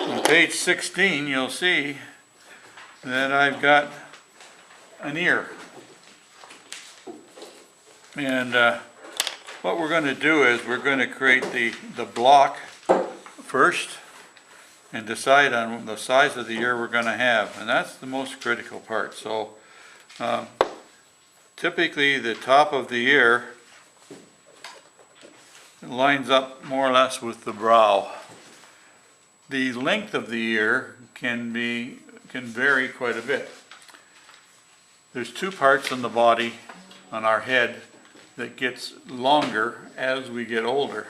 On page 16, you'll see that I've got an ear. And what we're going to do is we're going to create the block first and decide on the size of the ear we're going to have. And that's the most critical part. So typically the top of the ear lines up more or less with the brow. The length of the ear can vary quite a bit. There's two parts on the body, on our head, that gets longer as we get older.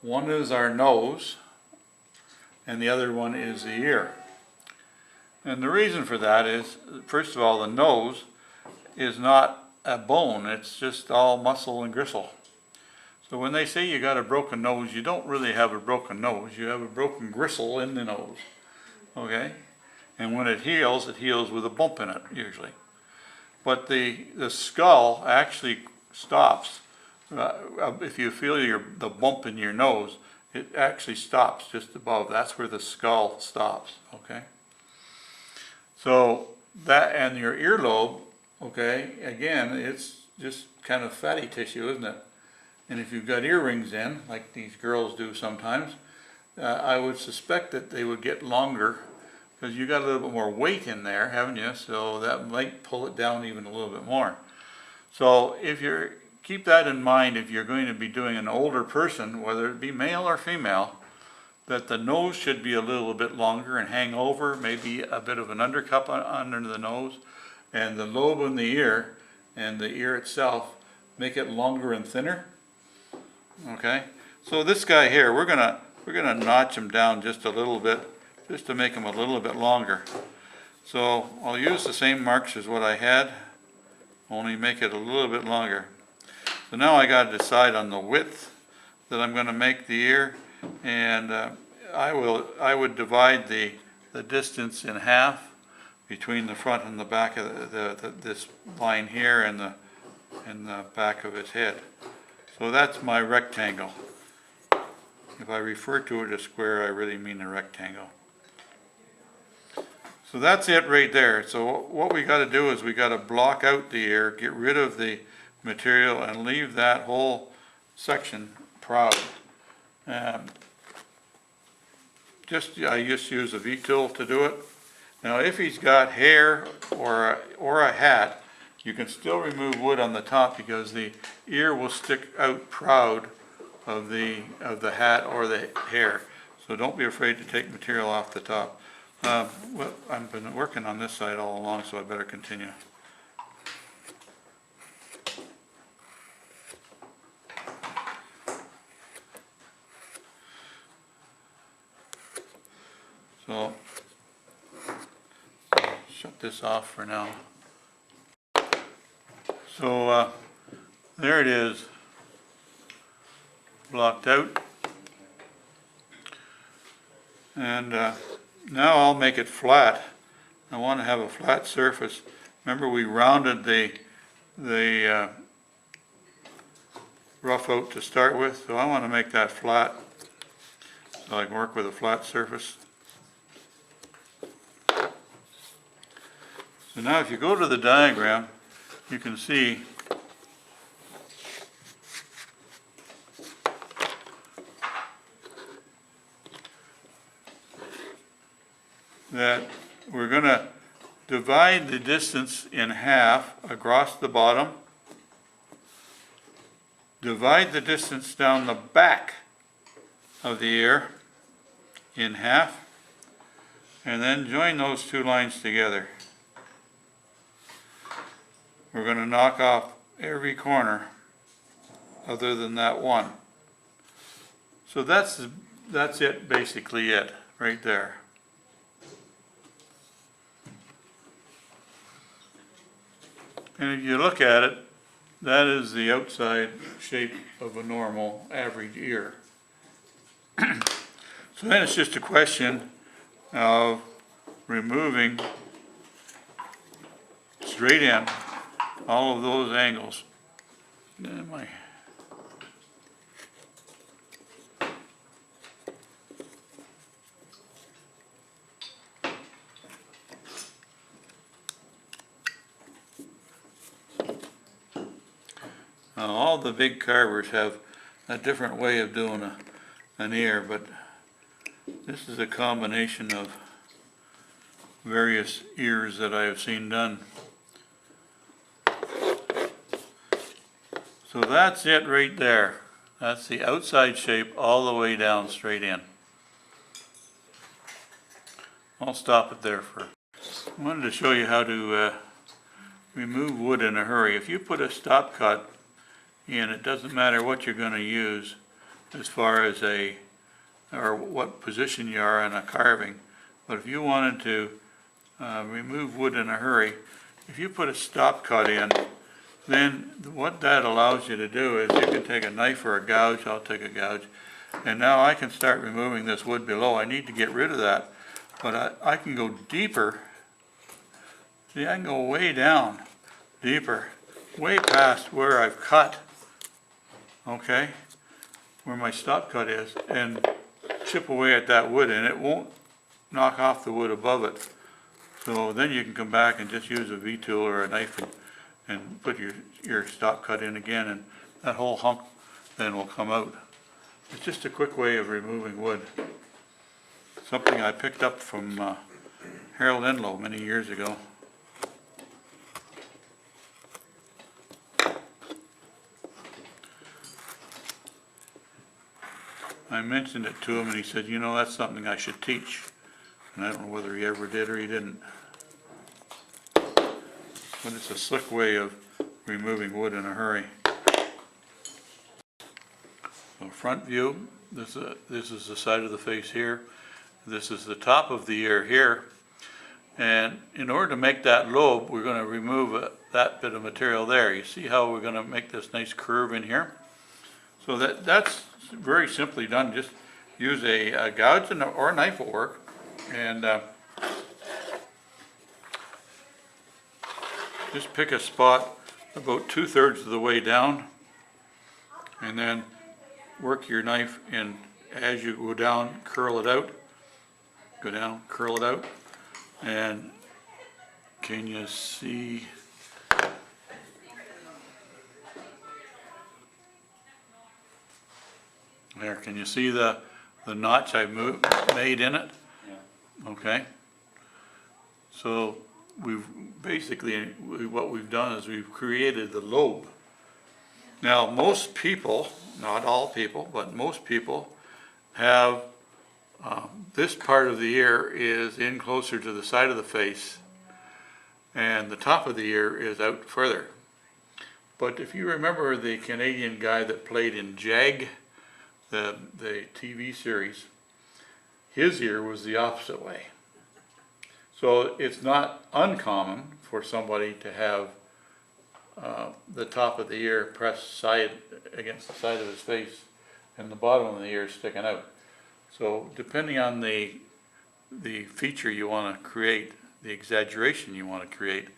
One is our nose, and the other one is the ear. And the reason for that is, first of all, the nose is not a bone, it's just all muscle and gristle. So when they say you got a broken nose, you don't really have a broken nose, you have a broken gristle in the nose, okay? And when it heals with a bump in it, usually. But the skull actually stops. If you feel the bump in your nose, it actually stops just above. That's where the skull stops, okay? So that, and your earlobe, okay, again, it's just kind of fatty tissue, isn't it? And if you've got earrings in, like these girls do sometimes, I would suspect that they would get longer because you got a little bit more weight in there, haven't you? So that might pull it down even a little bit more. So if you're, keep that in mind if you're going to be doing an older person, whether it be male or female, that the nose should be a little bit longer and hang over, maybe a bit of an undercup under the nose, and the lobe in the ear and the ear itself make it longer and thinner. Okay, so this guy here, we're gonna notch him down just a little bit, just to make him a little bit longer. So I'll use the same marks as what I had, only make it a little bit longer. So now I got to decide on the width that I'm going to make the ear, and I would divide the distance in half between the front and the back of this line here and the back of his head. So that's my rectangle. If I refer to it as square, I really mean a rectangle. So that's it right there. So what we got to do is we got to block out the ear, get rid of the material, and leave that whole section proud. I just use a V-tool to do it. Now if he's got hair or a hat, you can still remove wood on the top because the ear will stick out proud of the hat or the hair. So don't be afraid to take material off the top. Well, I've been working on this side all along, so I better continue. So, shut this off for now. So, there it is, blocked out. And now I'll make it flat. I want to have a flat surface. Remember we rounded the rough out to start with, so I want to make that flat so I can work with a flat surface. So now if you go to the diagram, you can see that we're going to divide the distance in half across the bottom, divide the distance down the back of the ear in half, and then join those two lines together. We're going to knock off every corner other than that one. So that's it, basically it, right there. And if you look at it, that is the outside shape of a normal average ear. So then it's just a question of removing straight in all of those angles. Now, all the big carvers have a different way of doing an ear, but this is a combination of various ears that I have seen done. So that's it right there. That's the outside shape all the way down straight in. I'll stop it there for. I wanted to show you how to remove wood in a hurry. If you put a stop cut in, it doesn't matter what you're going to use as far as or what position you are in a carving. But if you wanted to remove wood in a hurry, if you put a stop cut in, then what that allows you to do is you can take a knife or a gouge. I'll take a gouge, and now I can start removing this wood below. I need to get rid of that, but I can go deeper. See, I can go way down, deeper, way past where I've cut, okay, where my stop cut is, and chip away at that wood, and it won't knock off the wood above it. So then you can come back and just use a V-tool or a knife and put your stop cut in again, and that whole hunk then will come out. It's just a quick way of removing wood. Something I picked up from Harold Enlow many years ago. I mentioned it to him and he said, you know, that's something I should teach. And I don't know whether he ever did or he didn't. But it's a slick way of removing wood in a hurry. So front view, this is the side of the face here. This is the top of the ear here. And in order to make that lobe, we're going to remove that bit of material there. You see how we're going to make this nice curve in here? So that's very simply done. Just use a gouge or a knife will work. And just pick a spot about 2/3 of the way down, and then work your knife in as you go down, curl it out. Go down, curl it out, and can you see? There, can you see the notch I've made in it? Yeah. Okay. So we've basically, what we've done is we've created the lobe. Now most people, not all people, but most people have this part of the ear is in closer to the side of the face, and the top of the ear is out further. But if you remember the Canadian guy that played in Jag, the TV series, his ear was the opposite way. So it's not uncommon for somebody to have the top of the ear pressed against the side of his face and the bottom of the ear sticking out. So depending on the feature you want to create, the exaggeration you want to create,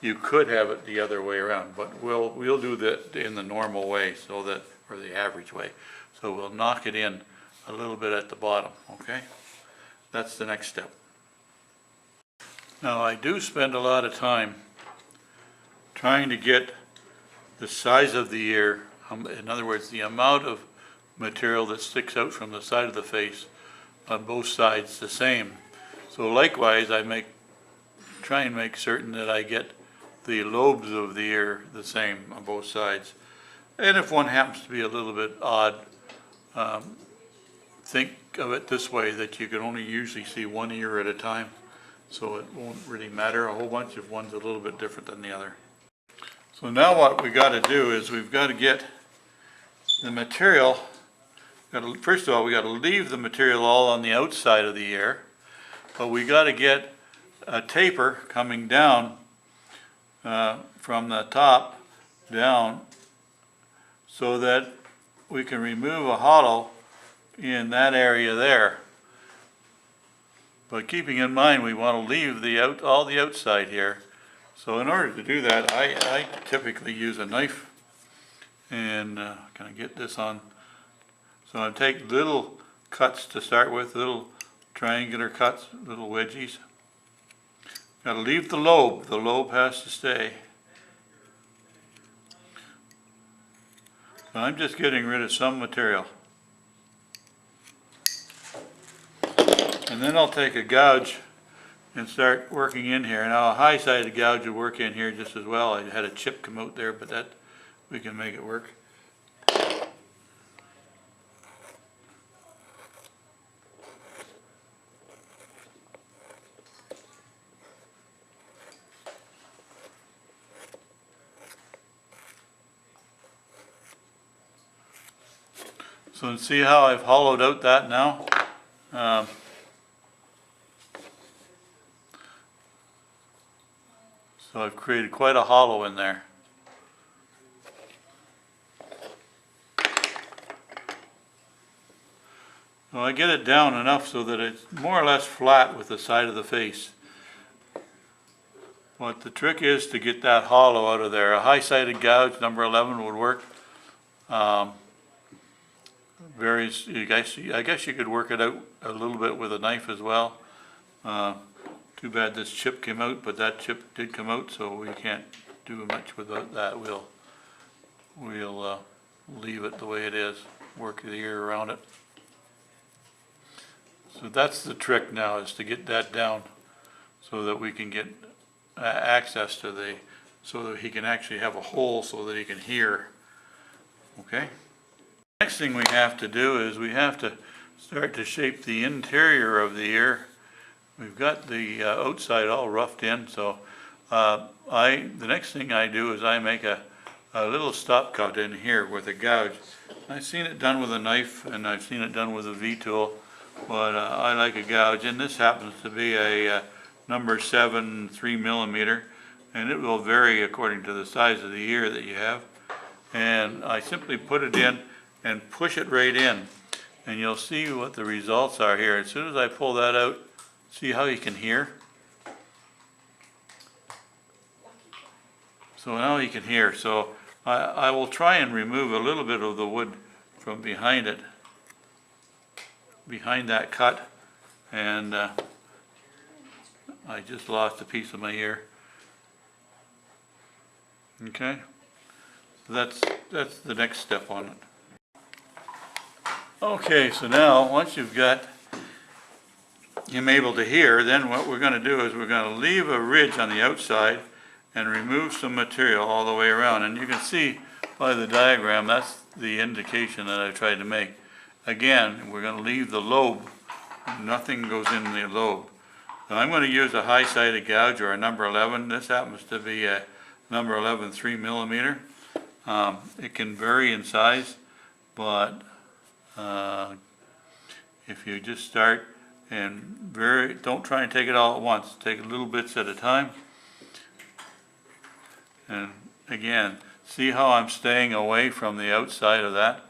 you could have it the other way around, but we'll do that in the normal way, so that, or the average way. So we'll knock it in a little bit at the bottom, okay? That's the next step. Now I do spend a lot of time trying to get the size of the ear, in other words, the amount of material that sticks out from the side of the face on both sides the same. So likewise, I try and make certain that I get the lobes of the ear the same on both sides. And if one happens to be a little bit odd, think of it this way, that you can only usually see one ear at a time, so it won't really matter a whole bunch if one's a little bit different than the other. So now what we got to do is we've got to get the material. First of all, we got to leave the material all on the outside of the ear, but we got to get a taper coming down from the top down, so that we can remove a hollow in that area there. But keeping in mind we want to leave all the outside here. So in order to do that, I typically use a knife, and can I get this on? So I take little cuts to start with, little triangular cuts, little wedgies. Got to leave the lobe. The lobe has to stay. So I'm just getting rid of some material. And then I'll take a gouge and start working in here. Now a high-sided gouge will work in here just as well. I had a chip come out there, but that we can make it work. So see how I've hollowed out that now? So I've created quite a hollow in there. So I get it down enough so that it's more or less flat with the side of the face. What the trick is to get that hollow out of there. A high-sided gouge, number 11, would work. I guess you could work it out a little bit with a knife as well. Too bad this chip came out, but that chip did come out, so we can't do much without that. We'll leave it the way it is, work the ear around it. So that's the trick now, is to get that down so that we can get access to so that he can actually have a hole so that he can hear. Okay? Next thing we have to do is we have to start to shape the interior of the ear. We've got the outside all roughed in, so the next thing I do is I make a little stop cut in here with a gouge. I've seen it done with a knife and I've seen it done with a V-tool, but I like a gouge, and this happens to be a number 7 3mm, and it will vary according to the size of the ear that you have. And I simply put it in and push it right in, and you'll see what the results are here. As soon as I pull that out, see how you can hear? So now you can hear. So I will try and remove a little bit of the wood from behind it, behind that cut, and I just lost a piece of my ear. Okay, so that's the next step on it. Okay, so now once you've got him able to hear, then what we're going to do is we're going to leave a ridge on the outside and remove some material all the way around. And you can see by the diagram, that's the indication that I tried to make. Again, we're going to leave the lobe. Nothing goes in the lobe. So I'm going to use a high-sided gouge or a number 11. This happens to be a number 11 3mm. It can vary in size, but if you just start and don't try and take it all at once. Take little bits at a time. And again, see how I'm staying away from the outside of that.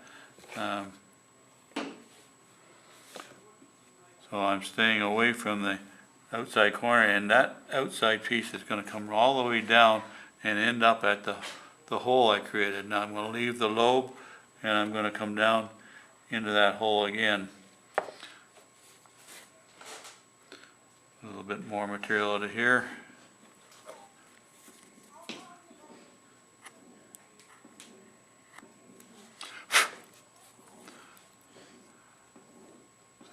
So I'm staying away from the outside corner, and that outside piece is going to come all the way down and end up at the hole I created. Now I'm going to leave the lobe, and I'm going to come down into that hole again. A little bit more material out of here.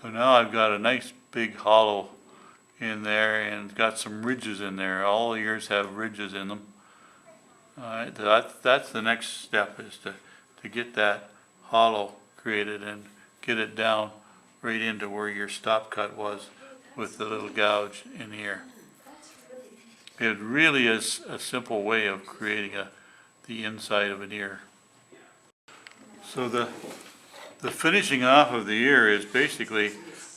So now I've got a nice big hollow in there, and got some ridges in there. All ears have ridges in them. Alright, that's the next step, is to get that hollow created and get it down right into where your stop cut was with the little gouge in here. It really is a simple way of creating the inside of an ear. So the finishing off of the ear is basically,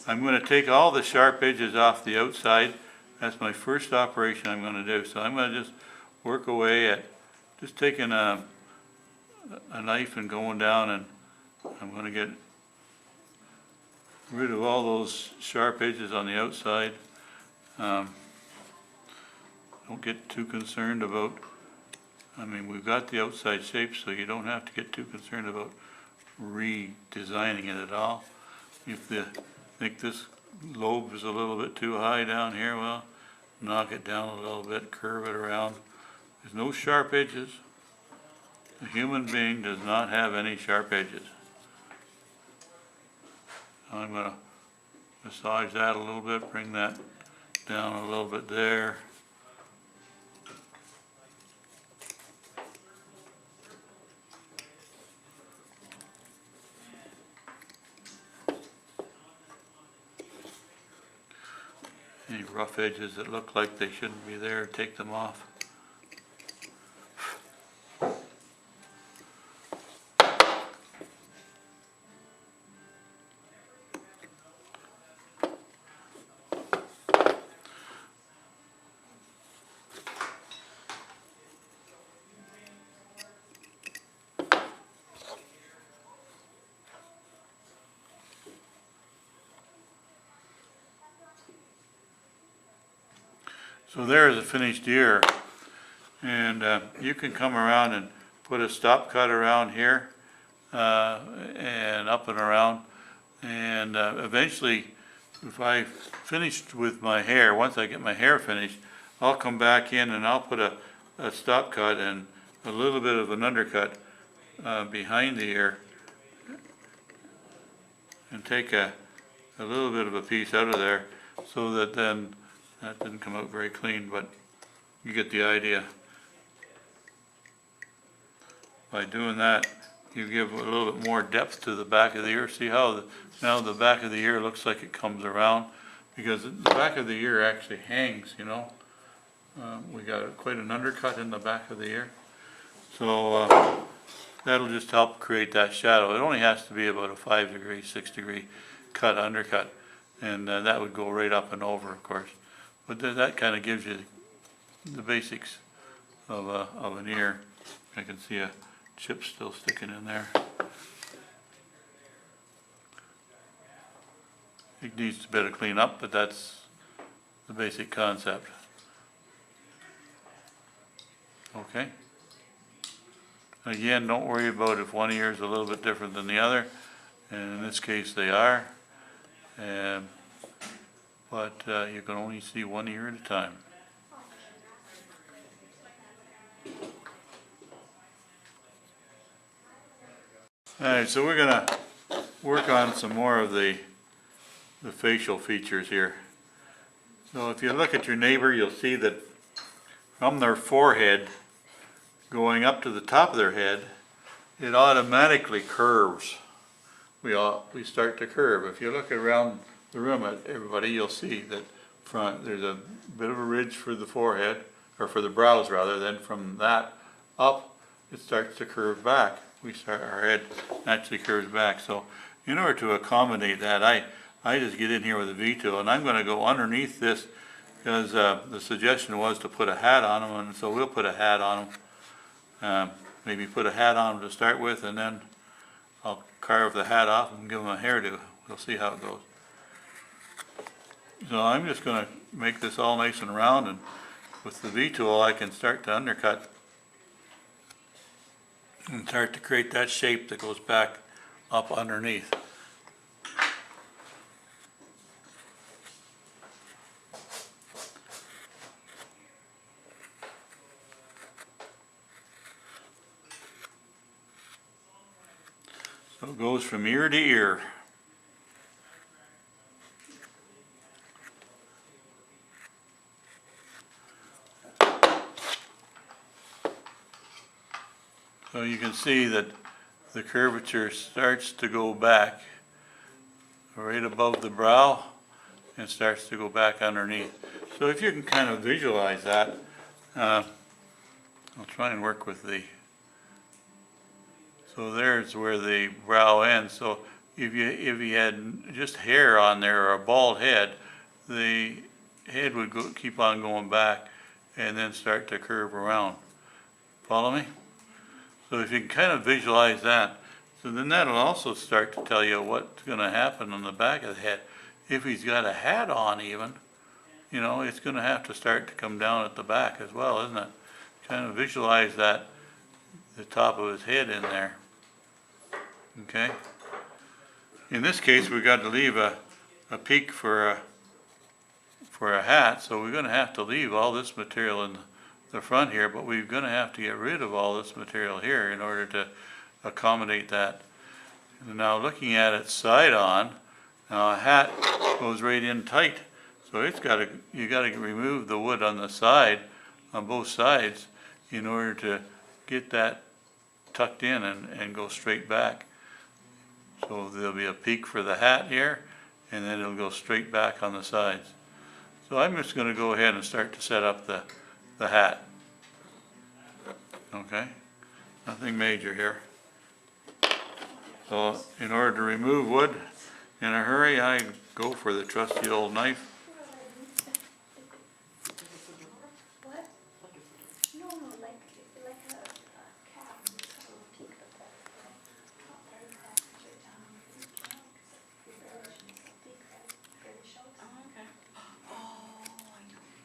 I'm going to take all the sharp edges off the outside. That's my first operation I'm going to do. So I'm going to just work away at just taking a knife and going down, and I'm going to get rid of all those sharp edges on the outside. Don't get too concerned about, we've got the outside shape, so you don't have to get too concerned about redesigning it at all. If you think this lobe is a little bit too high down here, well, knock it down a little bit, curve it around. There's no sharp edges, A human being does not have any sharp edges. I'm going to massage that a little bit, bring that down a little bit there. Any rough edges that look like they shouldn't be there, take them off. So there is a finished ear, and you can come around and put a stop cut around here and up and around, and eventually if I finished with my hair, once I get my hair finished, I'll come back in and I'll put a stop cut and a little bit of an undercut behind the ear and take a little bit of a piece out of there, so that then that didn't come out very clean, but you get the idea. By doing that, you give a little bit more depth to the back of the ear. See how now the back of the ear looks like it comes around, because the back of the ear actually hangs, you know. We got quite an undercut in the back of the ear. So that'll just help create that shadow. It only has to be about a 5 degree, 6 degree cut undercut, and that would go right up and over, of course. But that kind of gives you the basics of an ear. I can see a chip still sticking in there. It needs a bit of cleanup, but that's the basic concept. Okay. Again, don't worry about if one ear is a little bit different than the other, and in this case they are. But you can only see one ear at a time. Alright, so we're going to work on some more of the facial features here. So if you look at your neighbor, you'll see that from their forehead going up to the top of their head, it automatically curves. We start to curve. If you look around the room at everybody, you'll see that there's a bit of a ridge for the forehead, or for the brows rather. Then from that up, it starts to curve back. Our head naturally curves back. So in order to accommodate that, I just get in here with a V-tool, and I'm going to go underneath this, because the suggestion was to put a hat on them, and so we'll put a hat on them. Maybe put a hat on them to start with, and then I'll carve the hat off and give them a hairdo. We'll see how it goes. So I'm just going to make this all nice and round, and with the V-tool I can start to undercut and start to create that shape that goes back up underneath. So it goes from ear to ear. So you can see that the curvature starts to go back right above the brow and starts to go back underneath. So if you can kind of visualize that, I'll try and work with so there's where the brow ends. So if you had just hair on there, or a bald head, the head would keep on going back and then start to curve around. Follow me? So if you can kind of visualize that, so then that'll also start to tell you what's going to happen on the back of the head. If he's got a hat on even, you know, it's going to have to start to come down at the back as well, isn't it? Kind of visualize that, the top of his head in there. Okay? In this case, we've got to leave a peak for a hat, so we're going to have to leave all this material the front here, but we're gonna have to get rid of all this material here in order to accommodate that. And now looking at it side on, now a hat goes right in tight. So you gotta remove the wood on the side, on both sides, in order to get that tucked in and go straight back. So there'll be a peak for the hat here, and then it'll go straight back on the sides. So I'm just gonna go ahead and start to set up the hat. Okay, nothing major here. So in order to remove wood in a hurry, I go for the trusty old knife. What? No, like a cap.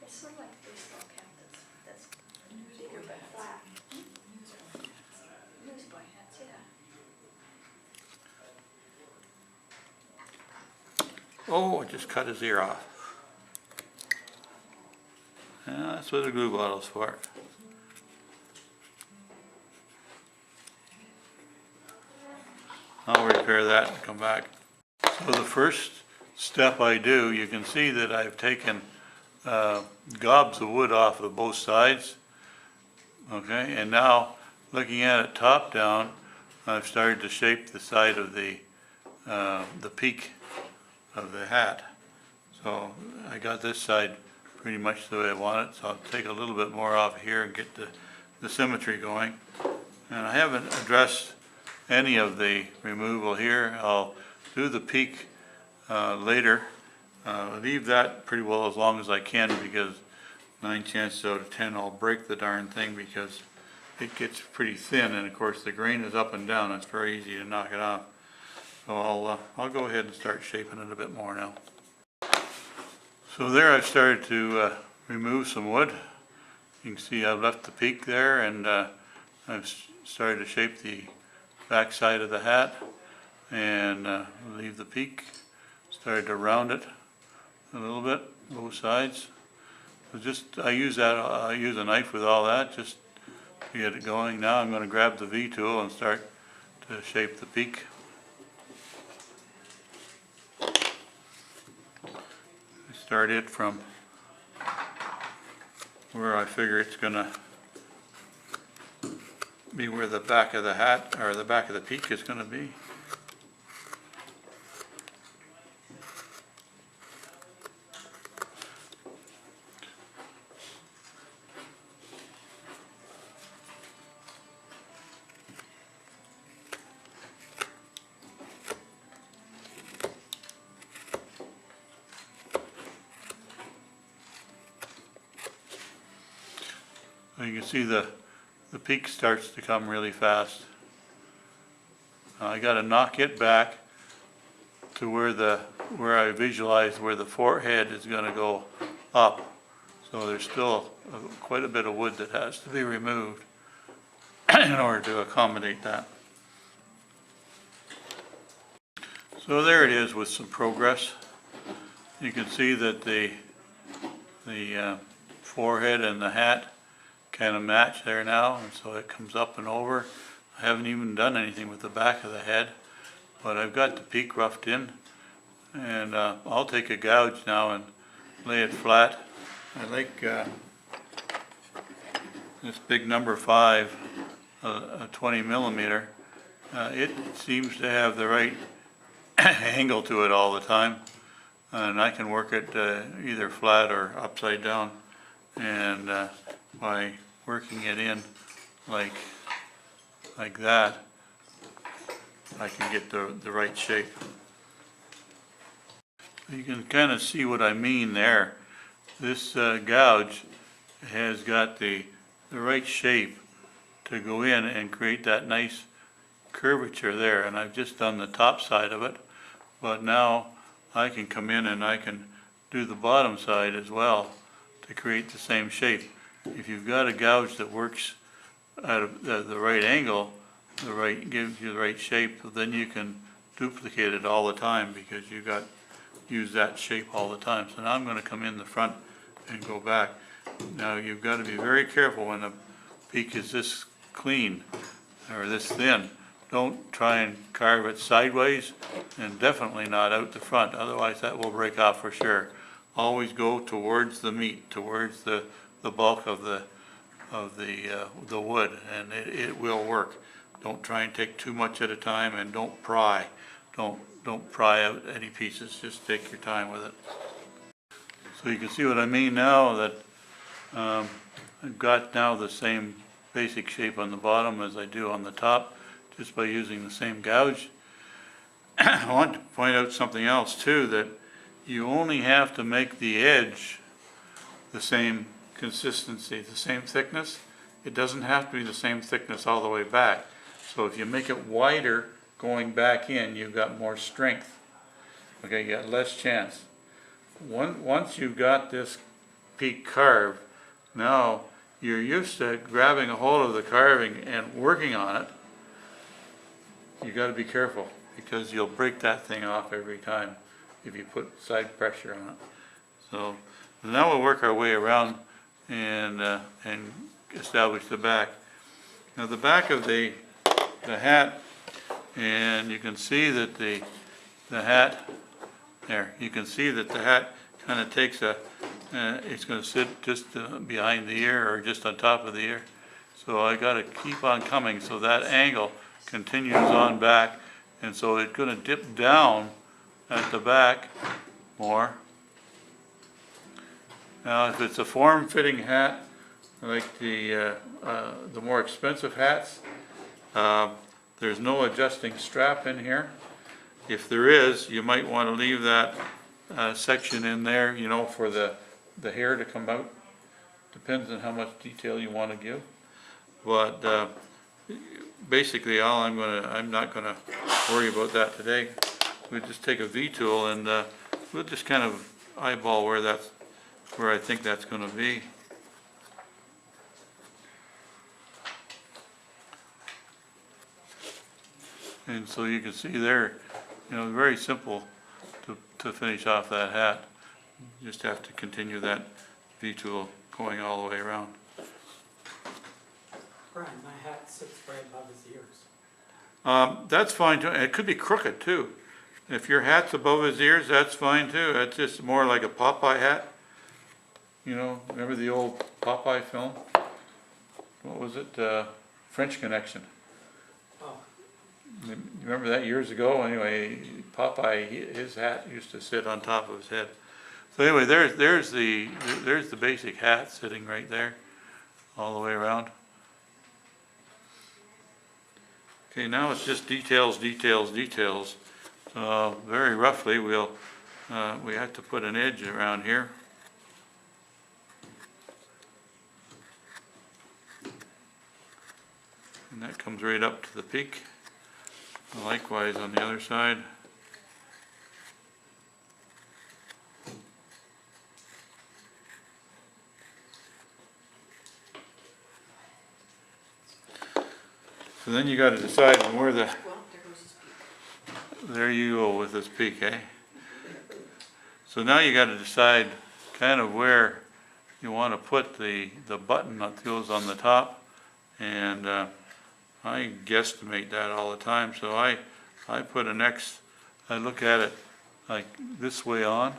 It's sort of like a baseball cap that's bigger but flat. Newsboy hats, yeah. Oh, I just cut his ear off. Yeah, that's what the glue bottle's for. I'll repair that and come back. So the first step I do, you can see that I've taken gobs of wood off of both sides. Okay, and now looking at it top down, I've started to shape the side of the peak of the hat. So I got this side pretty much the way I want it, so I'll take a little bit more off here and get the symmetry going. And I haven't addressed any of the removal here. I'll do the peak later. Leave that pretty well as long as I can, because 9 chances out of 10 I'll break the darn thing because it gets pretty thin, and of course the grain is up and down. It's very easy to knock it off. So I'll go ahead and start shaping it a bit more now. So there I've started to remove some wood. You can see I've left the peak there, and I've started to shape the back side of the hat and leave the peak. Started to round it a little bit, both sides. So I use a knife with all that just to get it going. Now I'm going to grab the V tool and start to shape the peak. Start it from where I figure it's gonna be, where the back of the hat or the back of the peak is gonna be. You can see the peak starts to come really fast. I got to knock it back to where I visualize where the forehead is going to go up. So there's still quite a bit of wood that has to be removed in order to accommodate that. So there it is with some progress. You can see that the forehead and the hat kind of match there now, and so it comes up and over. I haven't even done anything with the back of the head, but I've got the peak roughed in, and I'll take a gouge now and lay it flat. I like this big number 5, a 20 millimeter. It seems to have the right angle to it all the time, and I can work it either flat or upside down, and by working it in like that, I can get the right shape. You can kind of see what I mean there. This gouge has got the right shape to go in and create that nice curvature there, and I've just done the top side of it, but now I can come in and I can do the bottom side as well to create the same shape. If you've got a gouge that works at the right angle, gives you the right shape, then you can duplicate it all the time because use that shape all the time. So now I'm going to come in the front and go back. Now you've got to be very careful when the peak is this clean or this thin. Don't try and carve it sideways, and definitely not out the front, otherwise that will break off for sure. Always go towards the meat, towards the bulk of the wood, and it will work. Don't try and take too much at a time, and don't pry. Don't pry out any pieces, just take your time with it. So you can see what I mean now, that I've got now the same basic shape on the bottom as I do on the top, just by using the same gouge. I want to point out something else too, that you only have to make the edge the same consistency, the same thickness. It doesn't have to be the same thickness all the way back. So if you make it wider going back in, you've got more strength. Okay, you got less chance. Once you've got this peak carved, now you're used to grabbing a hold of the carving and working on it. You got to be careful, because you'll break that thing off every time if you put side pressure on it. So now we'll work our way around and establish the back. Now the back of the hat, and you can see that the hat there. You can see that the hat kind of takes it's going to sit just behind the ear or just on top of the ear. So I got to keep on coming so that angle continues on back, and so it's going to dip down at the back more. Now if it's a form-fitting hat, like the more expensive hats, there's no adjusting strap in here. If there is, you might want to leave that section in there, you know, for the hair to come out. Depends on how much detail you want to give. But basically I'm not gonna worry about that today. We'll just take a V-tool and we'll just kind of eyeball where I think that's gonna be. And so you can see there, you know, very simple to finish off that hat. You just have to continue that V-tool going all the way around. Brian, my hat sits right above his ears. That's fine too. It could be crooked too. If your hat's above his ears, that's fine too. That's just more like a Popeye hat. You know, remember the old Popeye film? What was it? French Connection. Oh, You remember that years ago? Anyway, Popeye, his hat used to sit on top of his head. So anyway, there's the basic hat sitting right there, all the way around. Okay, now it's just details. Very roughly, we have to put an edge around here. And that comes right up to the peak. Likewise on the other side. So then you got to decide on where the, Well, there goes his peak. there you go with this peak, eh? So now you got to decide kind of where you want to put the button that goes on the top, and I guesstimate that all the time. So I put an X. I look at it like this way on,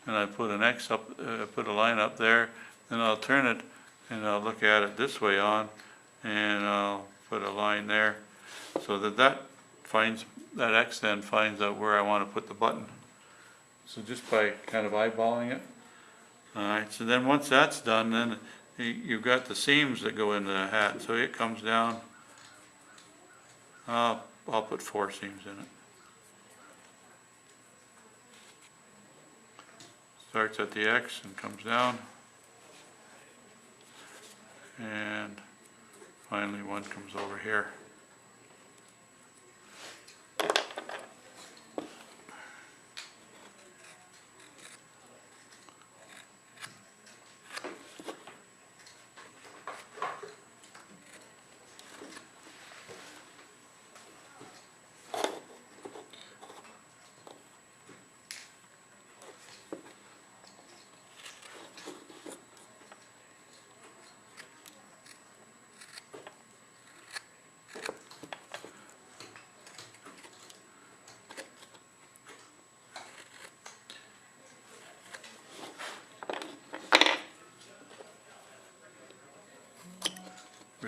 and I put an X up, put a line up there. Then I'll turn it, and I'll look at it this way on, and I'll put a line there, so that X then finds out where I want to put the button. So just by kind of eyeballing it. All right. So then once that's done, then you've got the seams that go into the hat. So it comes down. I'll put 4 seams in it. Starts at the X and comes down. And finally one comes over here.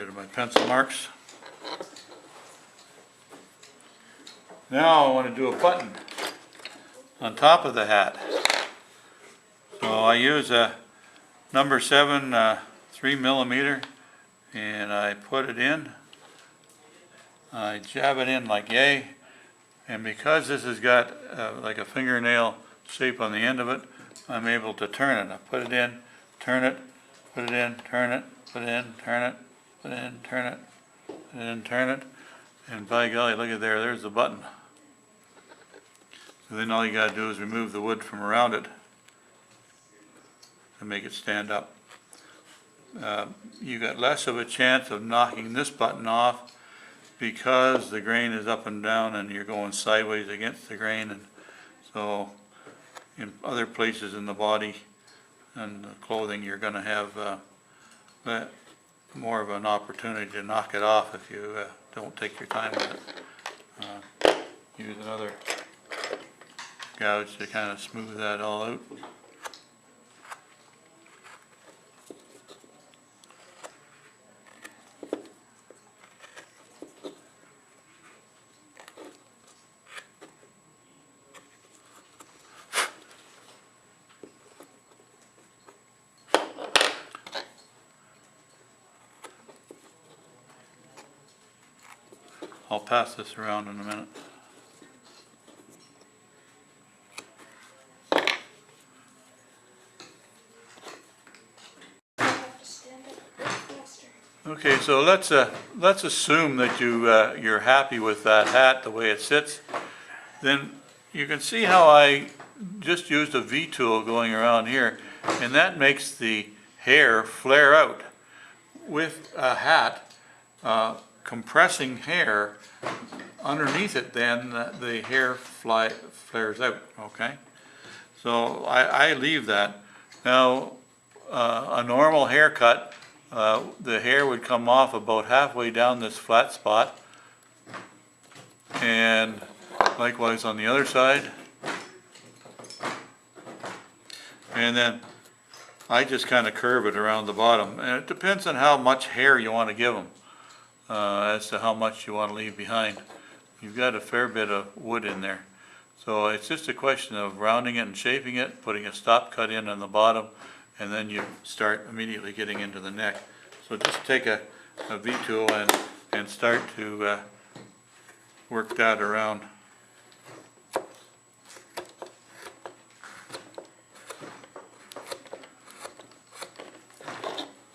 rid of my pencil marks. Now I want to do a button on top of the hat. So I use a number 7 3mm, and I put it in. I jab it in like yay, and because this has got like a fingernail shape on the end of it, I'm able to turn it. I put it in, turn it, put it in, turn it, put it in, turn it, put it in, turn it, put it in, turn it, and by golly, look at there, there's the button. So then all you gotta do is remove the wood from around it to make it stand up. You got less of a chance of knocking this button off because the grain is up and down and you're going sideways against the grain, and so in other places in the body and the clothing you're going to have more of an opportunity to knock it off if you don't take your time with it. Use another gouge to kind of smooth that all out. I'll pass this around in a minute. Okay, so let's assume that you're happy with that hat the way it sits. Then you can see how I just used a V-tool going around here, and that makes the hair flare out. With a hat, compressing hair underneath it, then the hair flares out, okay? So I leave that. Now, a normal haircut, the hair would come off about halfway down this flat spot, and likewise on the other side. And then I just kind of curve it around the bottom, and it depends on how much hair you want to give them. As to how much you want to leave behind. You've got a fair bit of wood in there. So it's just a question of rounding it and shaping it, putting a stop cut in on the bottom, and then you start immediately getting into the neck. So just take a V-tool and start to work that around.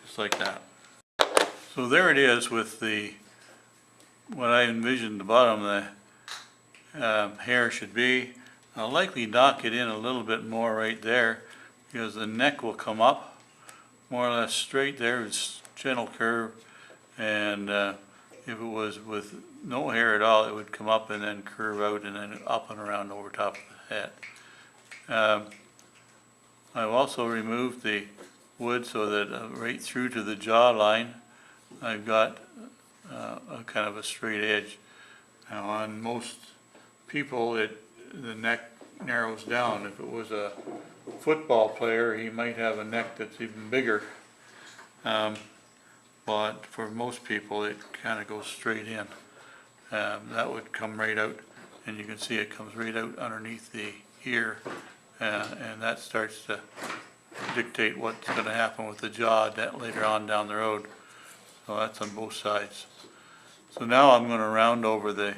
Just like that. So there it is with what I envisioned the bottom of the hair should be. I'll likely knock it in a little bit more right there because the neck will come up more or less straight there. It's gentle curve, and if it was with no hair at all, it would come up and then curve out and then up and around over top of the head. I've also removed the wood so that right through to the jaw line I've got a kind of a straight edge. Now on most people the neck narrows down. If it was a football player, he might have a neck that's even bigger. But for most people it kind of goes straight in. That would come right out, and you can see it comes right out underneath the ear, and that starts to dictate what's going to happen with the jaw later on down the road. So that's on both sides. So now I'm going to round over the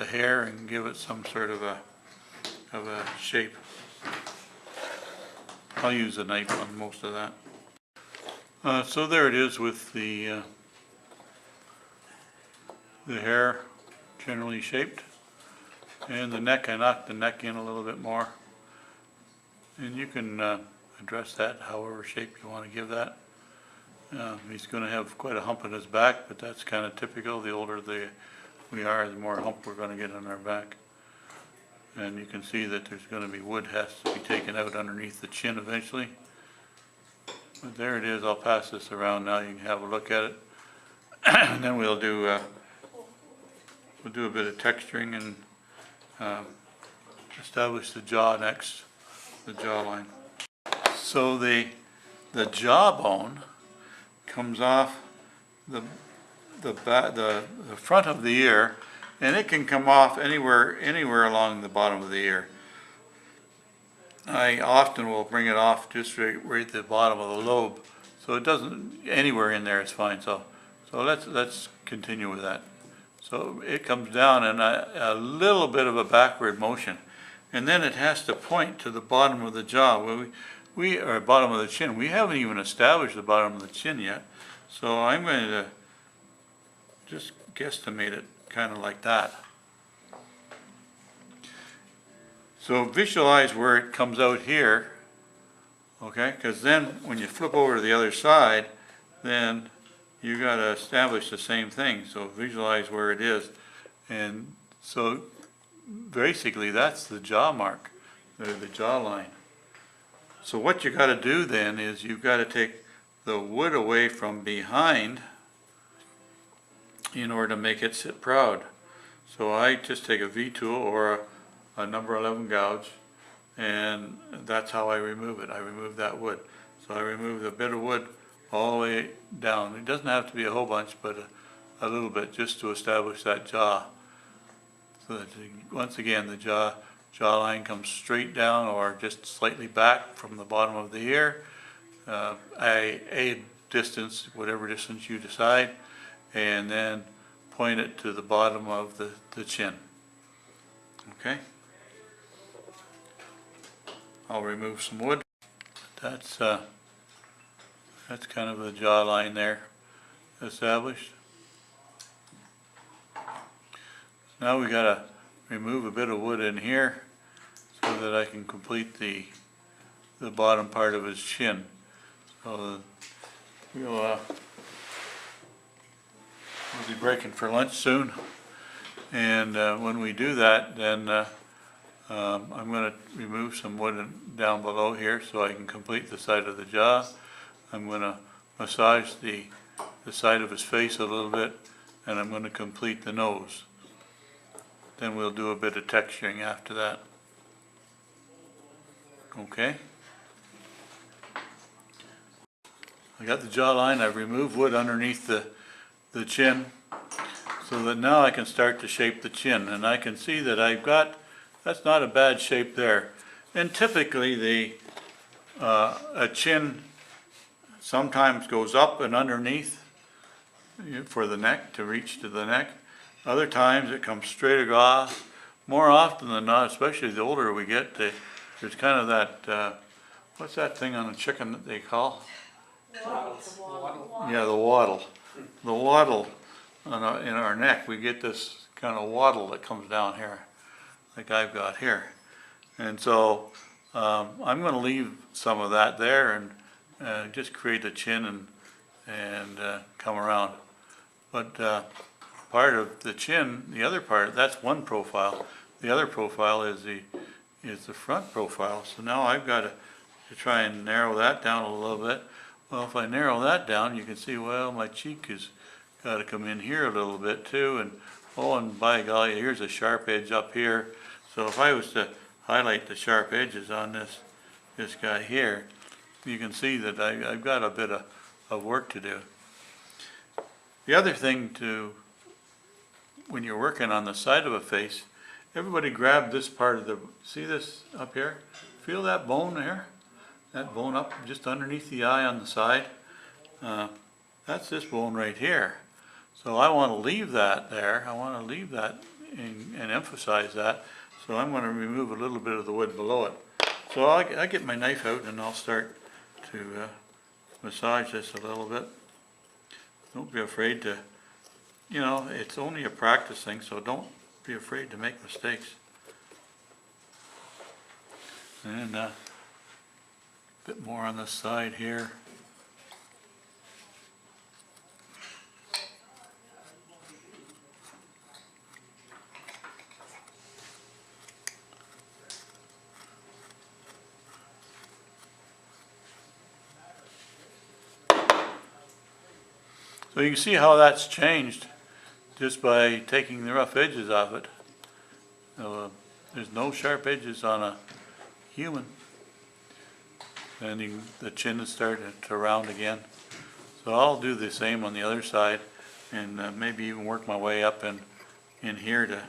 hair and give it some sort of a shape. I'll use a knife on most of that. So there it is with the hair generally shaped, and the neck. I knocked the neck in a little bit more, and you can address that however shape you want to give that. He's going to have quite a hump in his back, but that's kind of typical. The older we are, the more hump we're going to get on our back. And you can see that there's going to be wood has to be taken out underneath the chin eventually. But there it is. I'll pass this around now. You can have a look at it. And then we'll do a bit of texturing and establish the jaw next, the jawline. So the jawbone comes off the the front of the ear, and it can come off anywhere along the bottom of the ear. I often will bring it off just right at the bottom of the lobe, so it doesn't, anywhere in there is fine. So let's continue with that. So it comes down in a little bit of a backward motion, and then it has to point to the bottom of the jaw. Or bottom of the chin. We haven't even established the bottom of the chin yet, so I'm going to just guesstimate it kind of like that. So visualize where it comes out here, okay? Because then when you flip over to the other side, then you got to establish the same thing. So visualize where it is, and so basically that's the jaw mark, the jaw line. So what you got to do then is you've got to take the wood away from behind in order to make it sit proud. So I just take a V-tool or a number 11 gouge, and that's how I remove it. I remove that wood. So I remove the bit of wood all the way down. It doesn't have to be a whole bunch, but a little bit, just to establish that jaw. So that once again the jawline comes straight down or just slightly back from the bottom of the ear. A distance, whatever distance you decide, and then point it to the bottom of the chin. Okay? I'll remove some wood. That's kind of the jawline there established. Now we got to remove a bit of wood in here so that I can complete the bottom part of his chin. So we'll be breaking for lunch soon, and when we do that, then I'm going to remove some wood down below here so I can complete the side of the jaw. I'm going to massage the side of his face a little bit, and I'm going to complete the nose. Then we'll do a bit of texturing after that. Okay? I got the jawline. I've removed wood underneath the chin so that now I can start to shape the chin. And I can see that that's not a bad shape there. And typically a chin sometimes goes up and underneath for the neck, to reach to the neck. Other times it comes straight across. More often than not, especially the older we get, there's kind of that, what's that thing on a chicken that they call? Waddle. Yeah, the waddle. The waddle in our neck, we get this kind of waddle that comes down here, like I've got here. And so I'm going to leave some of that there and just create the chin and come around. But part of the chin, the other part, that's one profile. The other profile is the front profile. So now I've got to try and narrow that down a little bit. Well, if I narrow that down, you can see, well, my cheek has got to come in here a little bit too. And by golly, here's a sharp edge up here. So if I was to highlight the sharp edges on this guy here, you can see that I've got a bit of work to do. The other thing when you're working on the side of a face, everybody grab this part of see this up here? Feel that bone there? That bone up just underneath the eye on the side? That's this bone right here. So I want to leave that there. I want to leave that and emphasize that. So I'm going to remove a little bit of the wood below it. So I'll get my knife out and I'll start to massage this a little bit. Don't be afraid to, it's only a practice thing, so don't be afraid to make mistakes. And a bit more on the side here. So you can see how that's changed just by taking the rough edges off it. There's no sharp edges on a human. And the chin is starting to round again. So I'll do the same on the other side. and maybe even work my way up in here to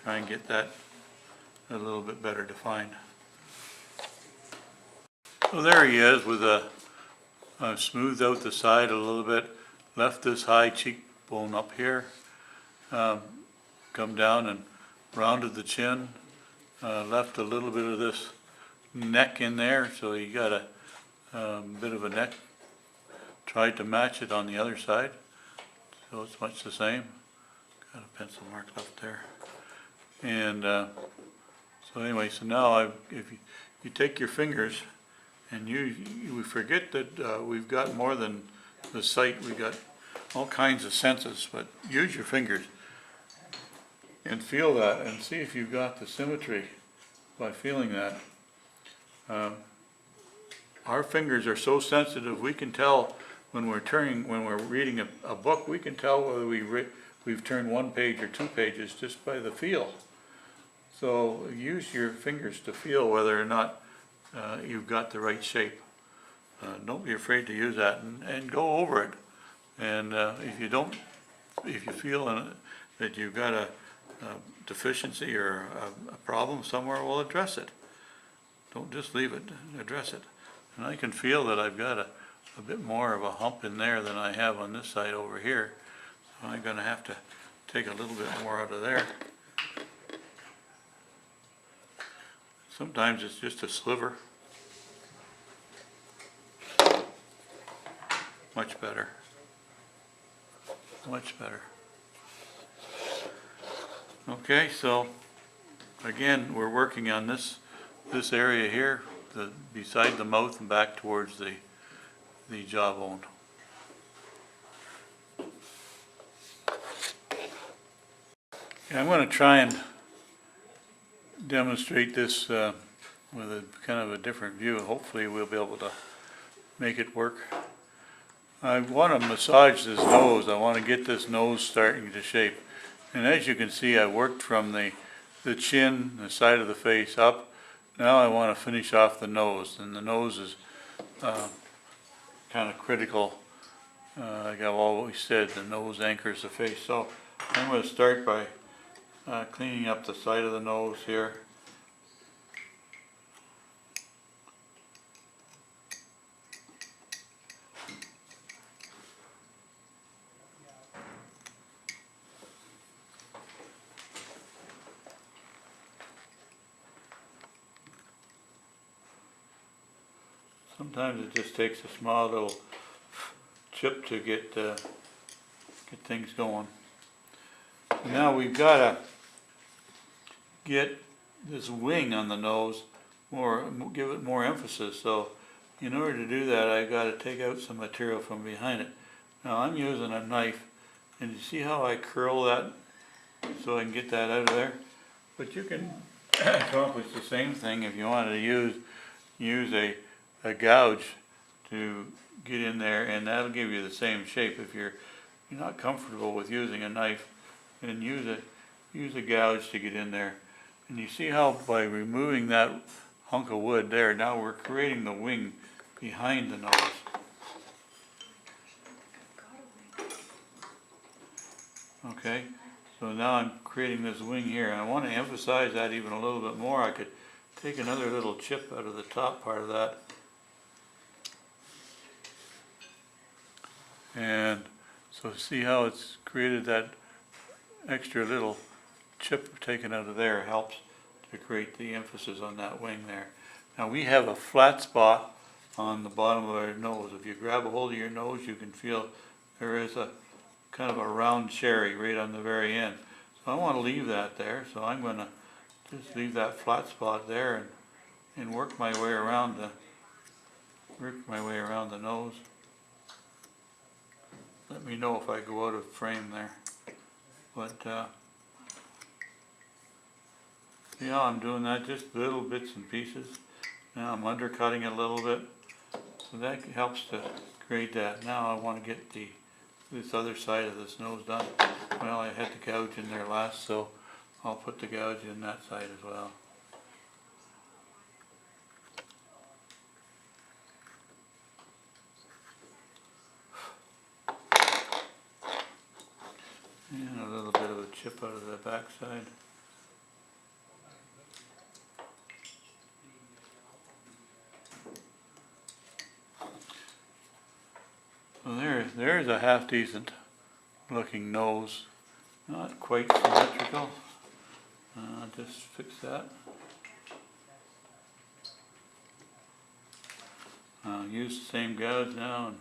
try and get that a little bit better defined. So there he is with smoothed out the side a little bit, left this high cheekbone up here, come down and rounded the chin, left a little bit of this neck in there, so you got a bit of a neck. Tried to match it on the other side, so it's much the same. Got a pencil mark left there. And so anyway, so now if you take your fingers and we forget that we've got more than the sight, we got all kinds of senses, but use your fingers and feel that and see if you've got the symmetry by feeling that. Our fingers are so sensitive, we can tell when we're reading a book, we can tell whether we've turned one page or 2 pages just by the feel. So use your fingers to feel whether or not you've got the right shape. Don't be afraid to use that and go over it. And if you feel that you've got a deficiency or a problem somewhere, well, address it. Don't just leave it, address it. And I can feel that I've got a bit more of a hump in there than I have on this side over here. So I'm going to have to take a little bit more out of there. Sometimes it's just a sliver. Much better. Much better. Okay, so again, we're working on this area here, beside the mouth and back towards the jawbone. I'm going to try and demonstrate this with a kind of a different view. Hopefully we'll be able to make it work. I want to massage this nose. I want to get this nose starting to shape. And as you can see, I worked from the chin, the side of the face up. Now I want to finish off the nose, and the nose is kind of critical. Like I've always said, the nose anchors the face. So I'm going to start by cleaning up the side of the nose here. Sometimes it just takes a small little chip to get things going. Now we've got to get this wing on the nose give it more emphasis. So in order to do that, I've got to take out some material from behind it. Now I'm using a knife, and you see how I curl that so I can get that out of there? But you can accomplish the same thing if you wanted to use a gouge to get in there, and that'll give you the same shape. If you're not comfortable with using a knife, then use a gouge to get in there. And you see how by removing that hunk of wood there, now we're creating the wing behind the nose. Okay, so now I'm creating this wing here, and I want to emphasize that even a little bit more. I could take another little chip out of the top part of that. And so see how it's created that extra little chip taken out of there helps to create the emphasis on that wing there. Now we have a flat spot on the bottom of our nose. If you grab a hold of your nose, you can feel there is a kind of a round cherry right on the very end. So I want to leave that there, so I'm going to just leave that flat spot there and work my way around the nose. Let me know if I go out of frame there. But see how I'm doing that, just little bits and pieces. Now I'm undercutting it a little bit, so that helps to create that. Now I want to get this other side of this nose done. Well, I had the gouge in there last, so I'll put the gouge in that side as well. And a little bit of a chip out of the backside. So there's a half decent looking nose. Not quite symmetrical. Just fix that. Use the same gouge now and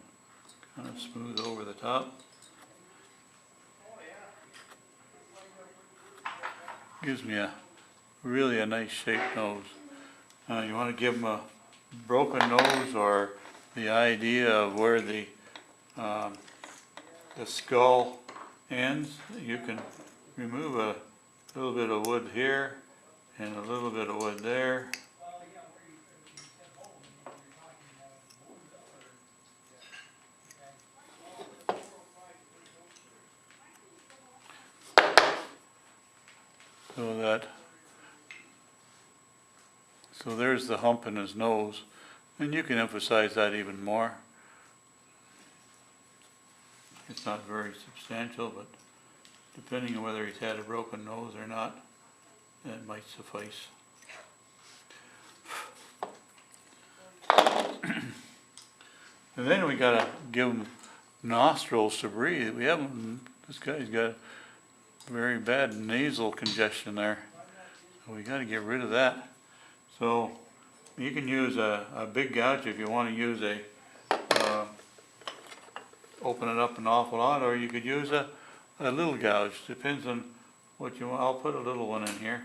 kind of smooth over the top. Gives me really a nice shaped nose. You want to give them a broken nose, or the idea of where the skull ends. You can remove a little bit of wood here and a little bit of wood there. So there's the hump in his nose, and you can emphasize that even more. It's not very substantial, but depending on whether he's had a broken nose or not, that might suffice. And then we gotta give him nostrils to breathe. This guy's got very bad nasal congestion there. So we gotta get rid of that. So you can use a big gouge if you want to use open it up an awful lot, or you could use a little gouge. Depends on what you want. I'll put a little one in here.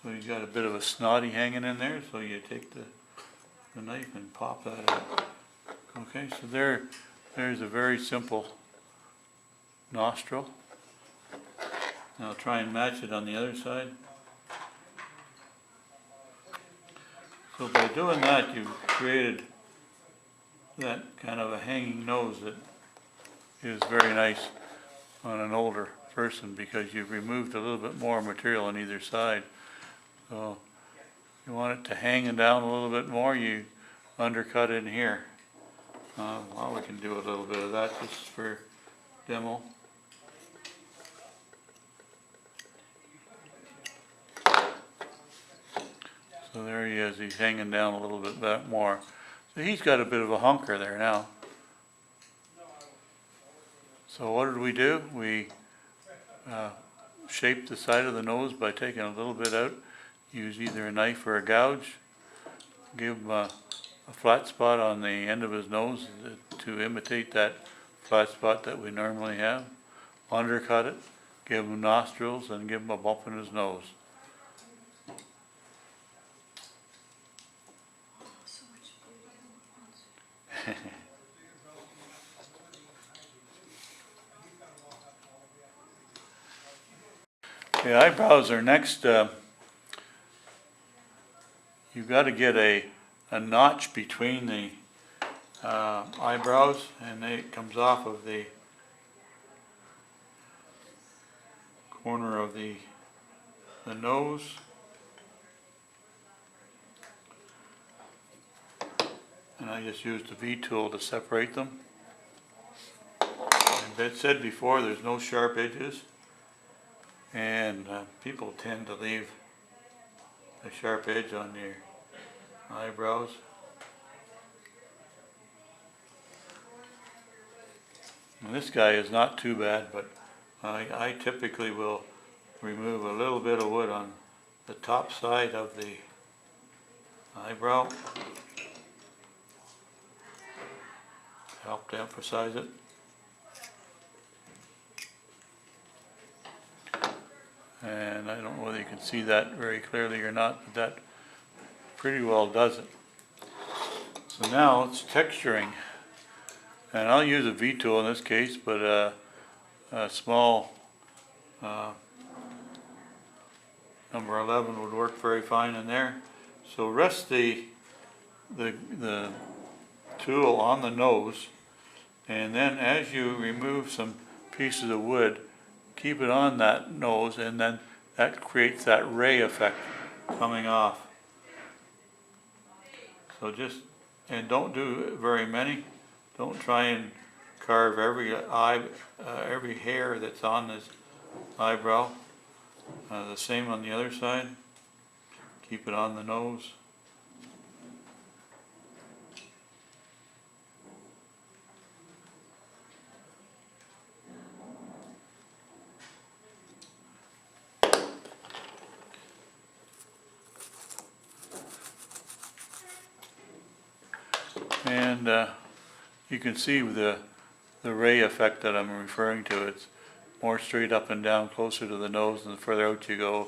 So you've got a bit of a snotty hanging in there, so you take the knife and pop that out. Okay, so there's a very simple nostril. Now try and match it on the other side. So by doing that, you've created that kind of a hanging nose that is very nice on an older person, because you've removed a little bit more material on either side. So you want it to hang down a little bit more, you undercut in here. Well, we can do a little bit of that just for demo. So there he is, he's hanging down a little bit more. So he's got a bit of a hunker there now. So what did we do? We shaped the side of the nose by taking a little bit out. Use either a knife or a gouge. Give him a flat spot on the end of his nose to imitate that flat spot that we normally have. Undercut it, give him nostrils, and give him a bump in his nose. So much beauty at once. The eyebrows are next. You've got to get a notch between the eyebrows, and it comes off of the corner of the nose. And I just used the V tool to separate them. And as said before, there's no sharp edges, and people tend to leave a sharp edge on their eyebrows. And this guy is not too bad, but I typically will remove a little bit of wood on the top side of the eyebrow. Help to emphasize it. And I don't know whether you can see that very clearly or not, but that pretty well does it. So now it's texturing. And I'll use a V tool in this case, but a small number 11 would work very fine in there. So rest the tool on the nose, and then as you remove some pieces of wood, keep it on that nose, and then that creates that ray effect coming off. So and don't do very many. Don't try and carve every hair that's on his eyebrow. The same on the other side. Keep it on the nose. And you can see the ray effect that I'm referring to. It's more straight up and down, closer to the nose, and the further out you go,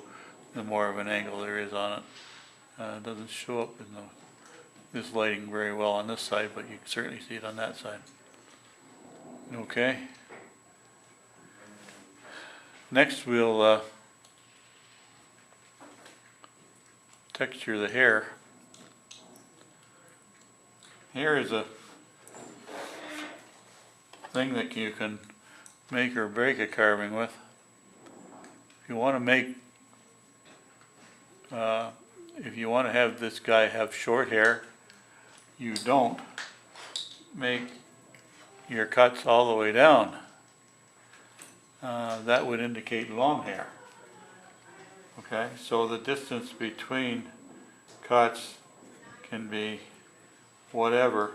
the more of an angle there is on it. It doesn't show up in this lighting very well on this side, but you can certainly see it on that side. Okay. Next we'll texture the hair. Hair is a thing that you can make or break a carving with. If you want to make, if you want to have this guy have short hair, you don't make your cuts all the way down. That would indicate long hair. Okay, so the distance between cuts can be whatever,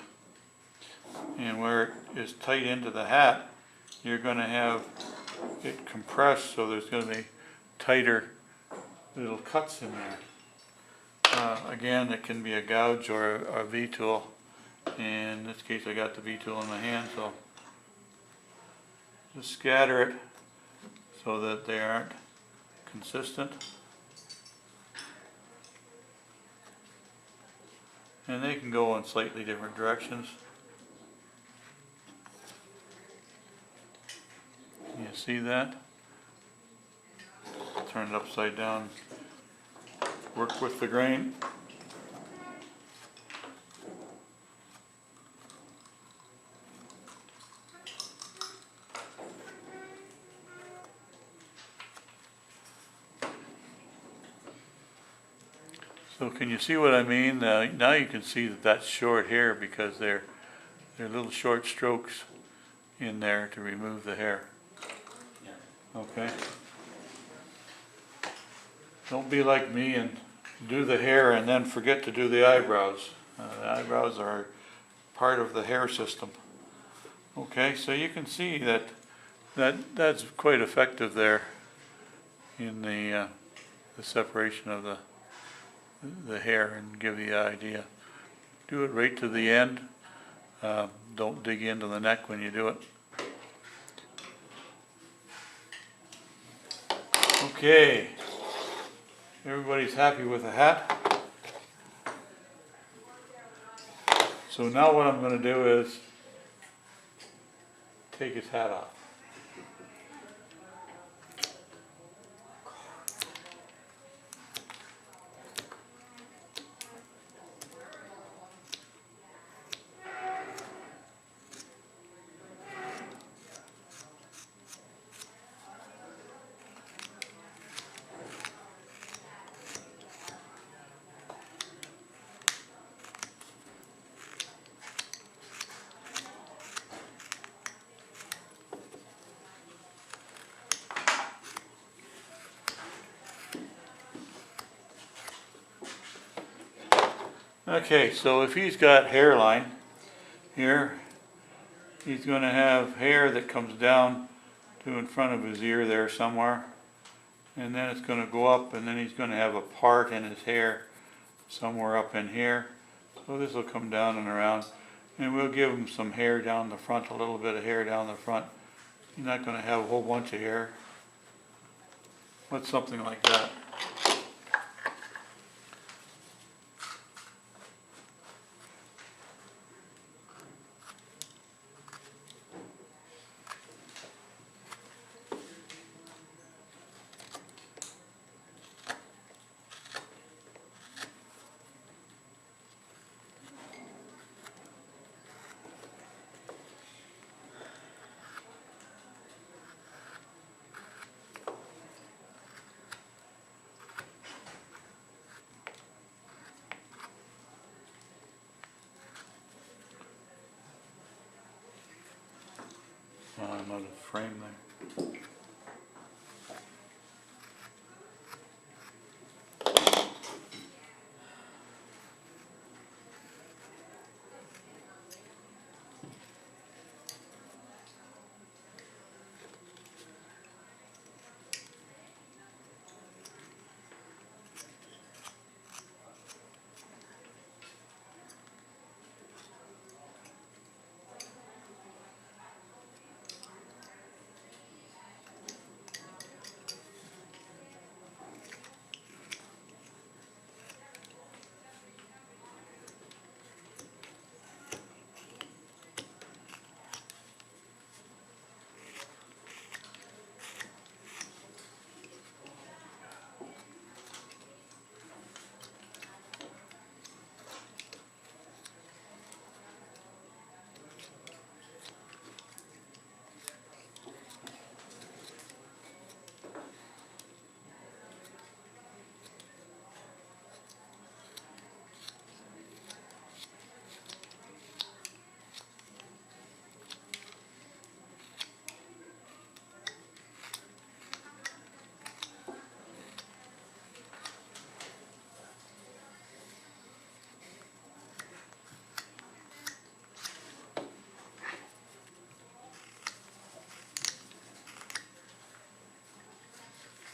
and where it is tight into the hat, you're going to have it compressed, so there's going to be tighter little cuts in there. Again, it can be a gouge or a V-tool. In this case, I got the V-tool in my hand, so just scatter it so that they aren't consistent. And they can go in slightly different directions. You see that? Turn it upside down. Work with the grain. So can you see what I mean? Now you can see that that's short hair because they're little short strokes in there to remove the hair. Okay. Don't be like me and do the hair and then forget to do the eyebrows. The eyebrows are part of the hair system. Okay, so you can see that's quite effective there in the separation of the hair, and give you the idea. Do it right to the end. Don't dig into the neck when you do it. Okay, everybody's happy with the hat. So now what I'm going to do is take his hat off. Okay, so if he's got hairline here, he's going to have hair that comes down to in front of his ear there somewhere, and then it's going to go up, and then he's going to have a part in his hair somewhere up in here. So this will come down and around, and we'll give him some hair down the front, a little bit of hair down the front. He's not going to have a whole bunch of hair, but something like that.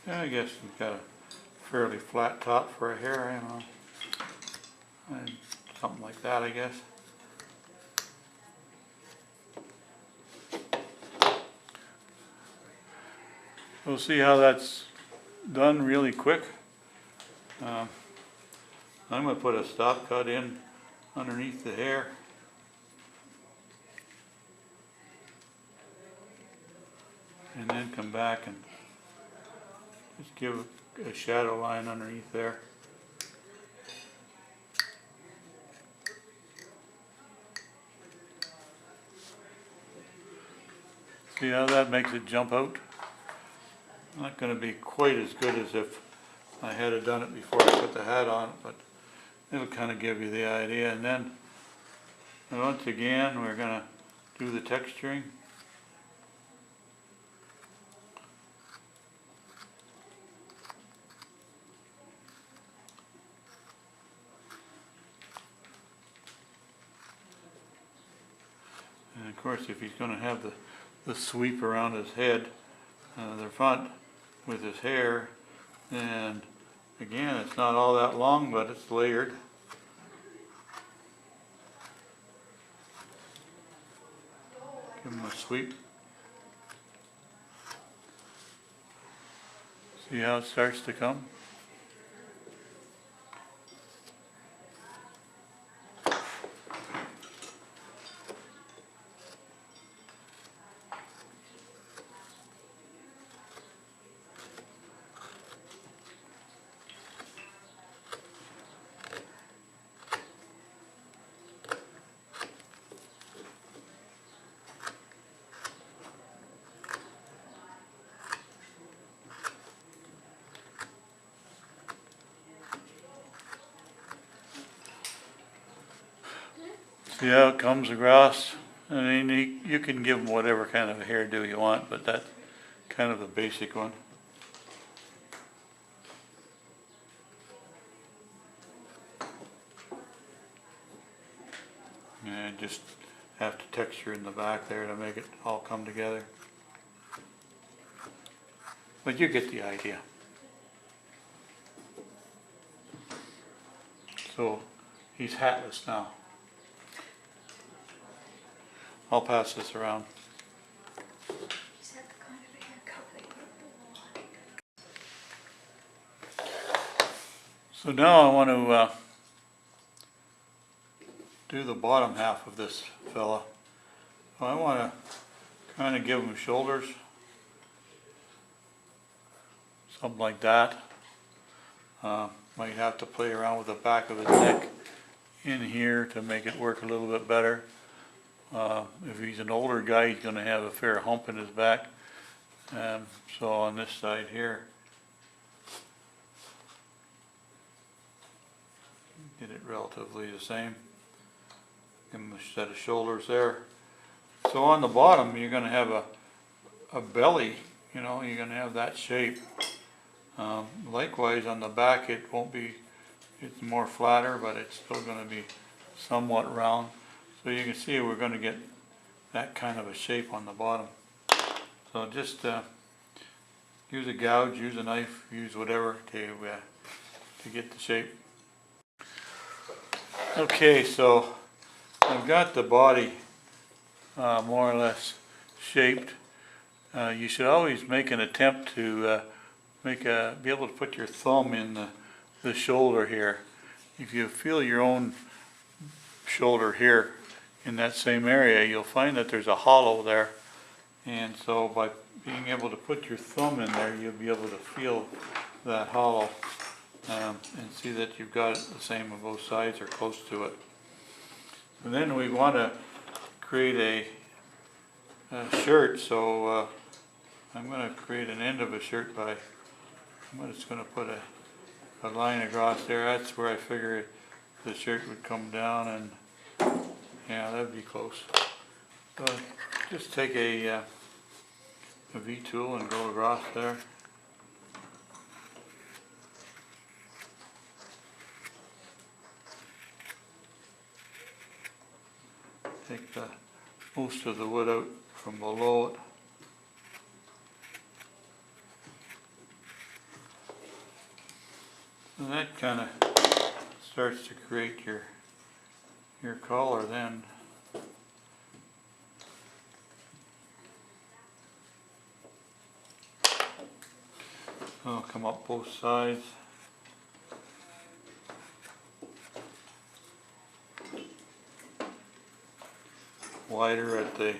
Yeah, I guess we've got a fairly flat top for a hair, you know. And something like that, I guess. We'll see how that's done really quick. I'm going to put a stop cut in underneath the hair. And then come back and just give a shadow line underneath there. See how that makes it jump out? Not going to be quite as good as if I had it done it before I put the hat on, but it'll kind of give you the idea. And then once again, we're going to do the texturing. And of course, if he's going to have the sweep around his head, the front with his hair, and again, it's not all that long, but it's layered. Give him a sweep. See how it starts to come? See how it comes across? I mean, you can give him whatever kind of a hairdo you want, but that's kind of the basic one. And just have to texture in the back there to make it all come together. But you get the idea. So he's hatless now. I'll pass this around. Is that the kind of haircut that you want? So now I want to do the bottom half of this fella. So I want to kind of give him shoulders, something like that. Might have to play around with the back of his neck in here to make it work a little bit better. If he's an older guy, he's going to have a fair hump in his back. So on this side here, get it relatively the same. Give him a set of shoulders there. So on the bottom, you're going to have a belly, you know, you're going to have that shape. Likewise on the back, it won't be, it's more flatter, but it's still going to be somewhat round. So you can see we're going to get that kind of a shape on the bottom. So just use a gouge, use a knife, use whatever to get the shape. Okay, so I've got the body more or less shaped. You should always make an attempt to be able to put your thumb in the shoulder here. If you feel your own shoulder here in that same area, you'll find that there's a hollow there. And so by being able to put your thumb in there, you'll be able to feel that hollow and see that you've got it the same on both sides or close to it. And then we want to create a shirt, so I'm going to create an end of a shirt by, I'm just going to put a line across there. That's where I figure the shirt would come down, and yeah, that'd be close. So just take a V-tool and go across there. Take most of the wood out from below it. So that kind of starts to create your collar then. So it'll come up both sides. Wider at the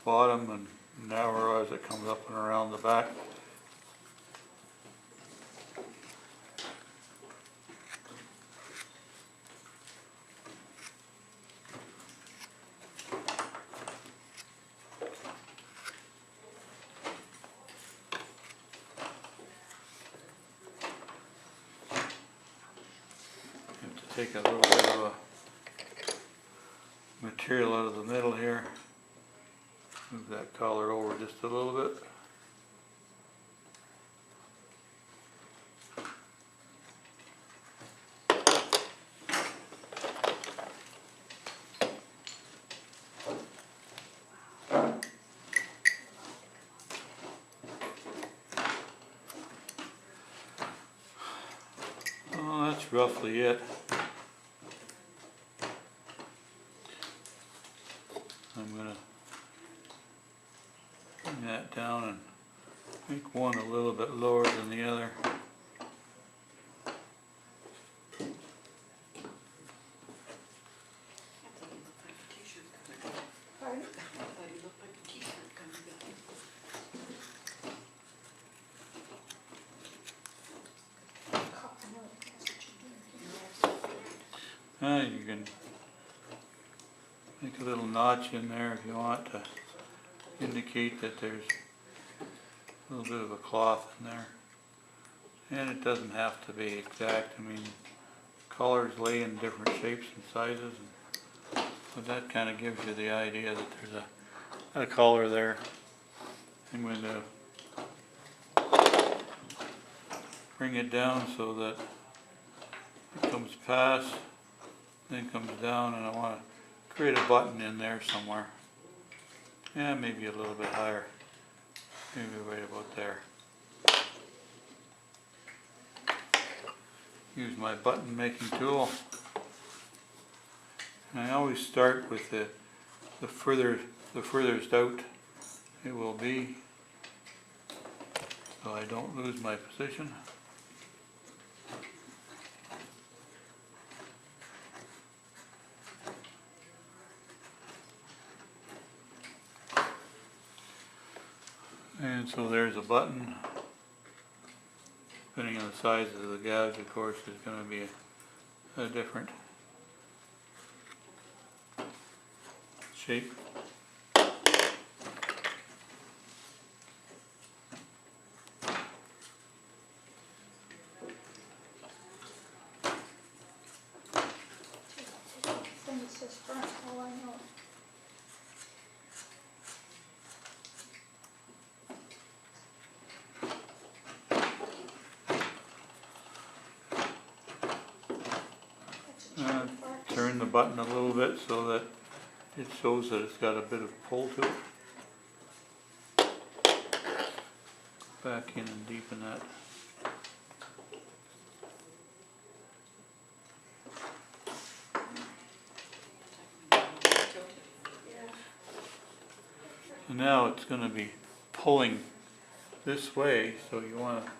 bottom and narrower as it comes up and around the back. Have to take a little bit of a material out of the middle here. Move that collar over just a little bit. Well, that's roughly it. I'm going to bring that down and make one a little bit lower than the other. Pardon? You can make a little notch in there if you want to indicate that there's a little bit of a cloth in there. And it doesn't have to be exact. I mean, colors lay in different shapes and sizes, but that kind of gives you the idea that there's a color there. I'm going to bring it down so that it comes past, then comes down, and I want to create a button in there somewhere. Yeah, maybe a little bit higher. Maybe right about there. Use my button making tool. And I always start with the furthest out it will be, so I don't lose my position. And so there's a button. Depending on the size of the gouge, of course, is going to be a different shape. Thing that says front, all I know. Turn the button a little bit so that it shows that it's got a bit of pull to it. Back in and deepen that. So now it's going to be pulling this way, so you want to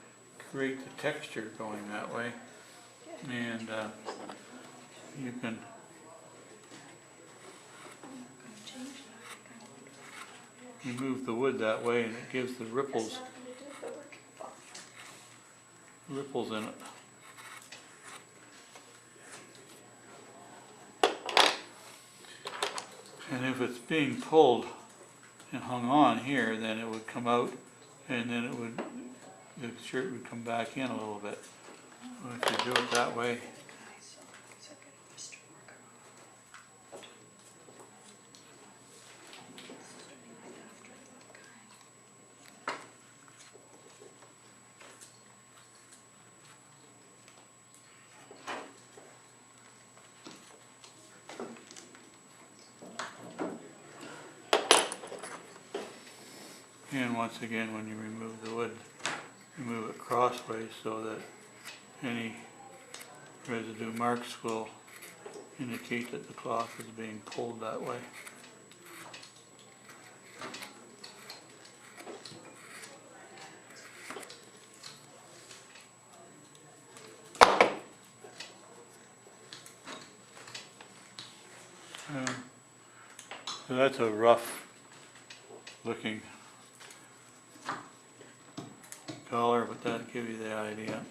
create the texture going that way. And you can remove the wood that way, and it gives the ripples in it. And if it's being pulled and hung on here, then it would come out, and then the shirt would come back in a little bit. But if you do it that way, and once again, when you remove the wood, remove it crossways so that Any residue marks will indicate that the cloth is being pulled that way. So that's a rough looking color, but that'll give you the idea.